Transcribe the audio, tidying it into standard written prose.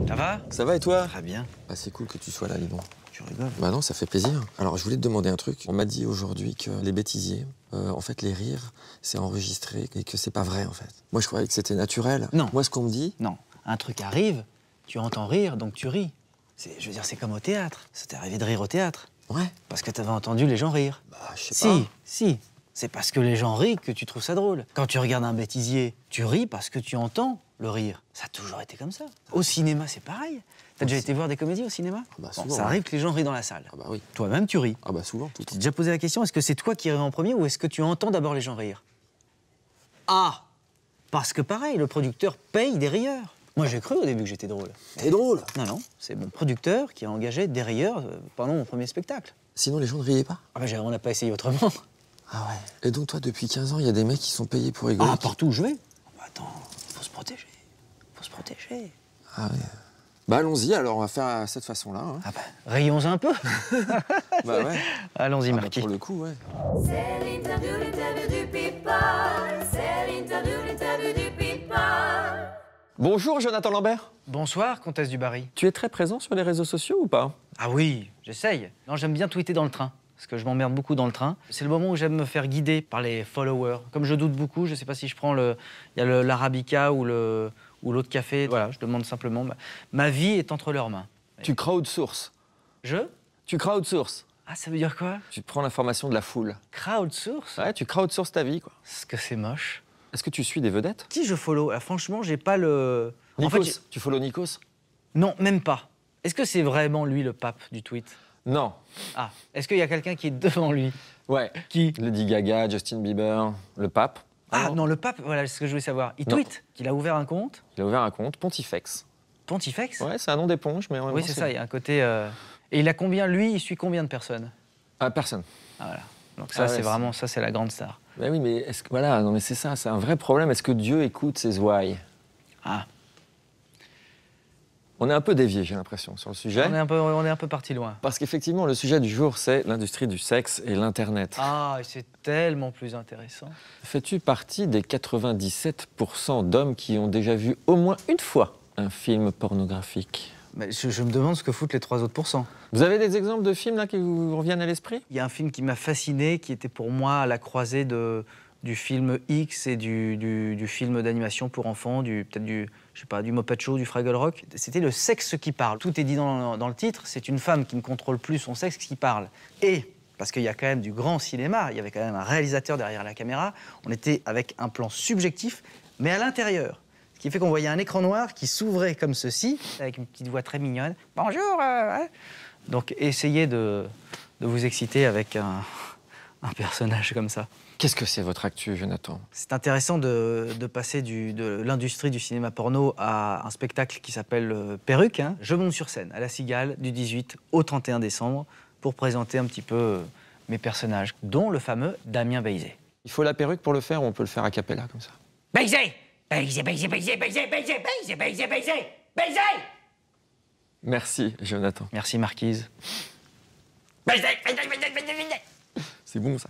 Ça va? Ça va et toi? Très bien. Bah, c'est cool que tu sois là, dis donc. Tu rigoles? Bah non, ça fait plaisir. Alors, je voulais te demander un truc. On m'a dit aujourd'hui que les bêtisiers, en fait, les rires, c'est enregistré et que c'est pas vrai, en fait. Moi, je croyais que c'était naturel. Non. Moi, ce qu'on me dit... Non. Un truc arrive, tu entends rire, donc tu ris. Je veux dire, c'est comme au théâtre. Ça t'est arrivé de rire au théâtre. Ouais. Parce que t'avais entendu les gens rire. Bah, je sais pas. Si. C'est parce que les gens rient que tu trouves ça drôle. Quand tu regardes un bêtisier, tu ris parce que tu entends le rire. Ça a toujours été comme ça. Au cinéma, c'est pareil. T'as déjà été voir des comédies au cinéma? Bah, Bon, souvent, ça arrive que les gens rient dans la salle. Ah bah oui. Toi-même, tu ris. Ah bah souvent, tout Tu le t'es temps. déjà posé la question, est-ce que c'est toi qui ris en premier ou est-ce que tu entends d'abord les gens rire? Ah! Parce que pareil, le producteur paye des rieurs. Moi, j'ai cru au début que j'étais drôle. T'es drôle. Non, c'est mon producteur qui a engagé des rieurs pendant mon premier spectacle. Sinon, les gens ne riaient pas? Ah ben, on n'a pas essayé autrement. Ah ouais. Et donc, toi, depuis 15 ans, il y a des mecs qui sont payés pour rigoler? Ah, partout où je vais. Bah, attends, faut se protéger. Faut se protéger. Ah ouais. Bah allons-y, alors on va faire cette façon-là. Hein. Ah ben, rions un peu. Bah ouais. Allons-y, Ah bah, Marquis. pour le coup, ouais. C'est l'interview du people. C'est l'interview du people. Bonjour Jonathan Lambert. Bonsoir, comtesse du Barry. Tu es très présent sur les réseaux sociaux ou pas? Ah oui, j'essaye. Non, j'aime bien tweeter dans le train, parce que je m'emmerde beaucoup dans le train. C'est le moment où j'aime me faire guider par les followers. Comme je doute beaucoup, je sais pas si je prends il y a l'Arabica ou l'autre café. Voilà, je demande simplement. Ma vie est entre leurs mains. Tu crowdsources. Tu crowdsources. Ah, ça veut dire quoi? Tu prends l'information de la foule. Crowdsource? Ouais, tu crowdsources ta vie, quoi. Est-ce que c'est moche? Est-ce que tu suis des vedettes? Qui je follow? Ah, franchement, j'ai pas le... Nikos, En fait, tu follow Nikos? non, même pas. Est-ce que c'est vraiment lui le pape du tweet? Non. Ah, est-ce qu'il y a quelqu'un qui est devant lui? Ouais. Qui? Lady Gaga, Justin Bieber, le pape. Ah non, le pape, voilà, c'est ce que je voulais savoir. Il Non. tweet qu'il a ouvert un compte. Il a ouvert un compte, Pontifex. Pontifex? Ouais, c'est un nom d'éponge, mais en même Oui, temps, c'est ça, il y a un côté... Et il a combien, lui, il suit combien de personnes? Ah, personne. Ah, voilà. Donc ça, Ah ouais, c'est vraiment, ça, c'est la grande star. Bah oui, mais est-ce que... Voilà, non mais c'est ça, c'est un vrai problème. Est-ce que Dieu écoute ses ouailles? Ah, On est un peu dévié, j'ai l'impression, sur le sujet. on est un peu parti loin. Parce qu'effectivement, le sujet du jour, c'est l'industrie du sexe et l'Internet. Ah, et c'est tellement plus intéressant. Fais-tu partie des 97% d'hommes qui ont déjà vu au moins une fois un film pornographique? Mais je me demande ce que foutent les 3 autres pourcents. Vous avez des exemples de films là, qui vous reviennent à l'esprit? Il y a un film qui m'a fasciné, qui était pour moi à la croisée du film X et du film d'animation pour enfants, peut-être du Muppet Show, du Fraggle Rock. C'était le sexe qui parle. Tout est dit dans le titre, c'est une femme qui ne contrôle plus son sexe qui parle. Et, parce qu'il y a quand même du grand cinéma, il y avait quand même un réalisateur derrière la caméra, on était avec un plan subjectif, mais à l'intérieur. Ce qui fait qu'on voyait un écran noir qui s'ouvrait comme ceci, avec une petite voix très mignonne. « Bonjour hein. !» Donc essayez de vous exciter avec un personnage comme ça. Qu'est-ce que c'est votre actu, Jonathan? C'est intéressant de passer de l'industrie du cinéma porno à un spectacle qui s'appelle Perruque. Hein. Je monte sur scène à La Cigale du 18 au 31 décembre pour présenter un petit peu mes personnages, dont le fameux Damien Béizet. Il faut la perruque pour le faire ou on peut le faire a cappella comme ça? Baiser! Baiser, baiser, baiser, baiser, baiser, baiser, baiser, baiser, baiser! Merci, Jonathan. Merci Marquise. Baiser, baiser, baiser, baiser, baiser! C'est bon ça.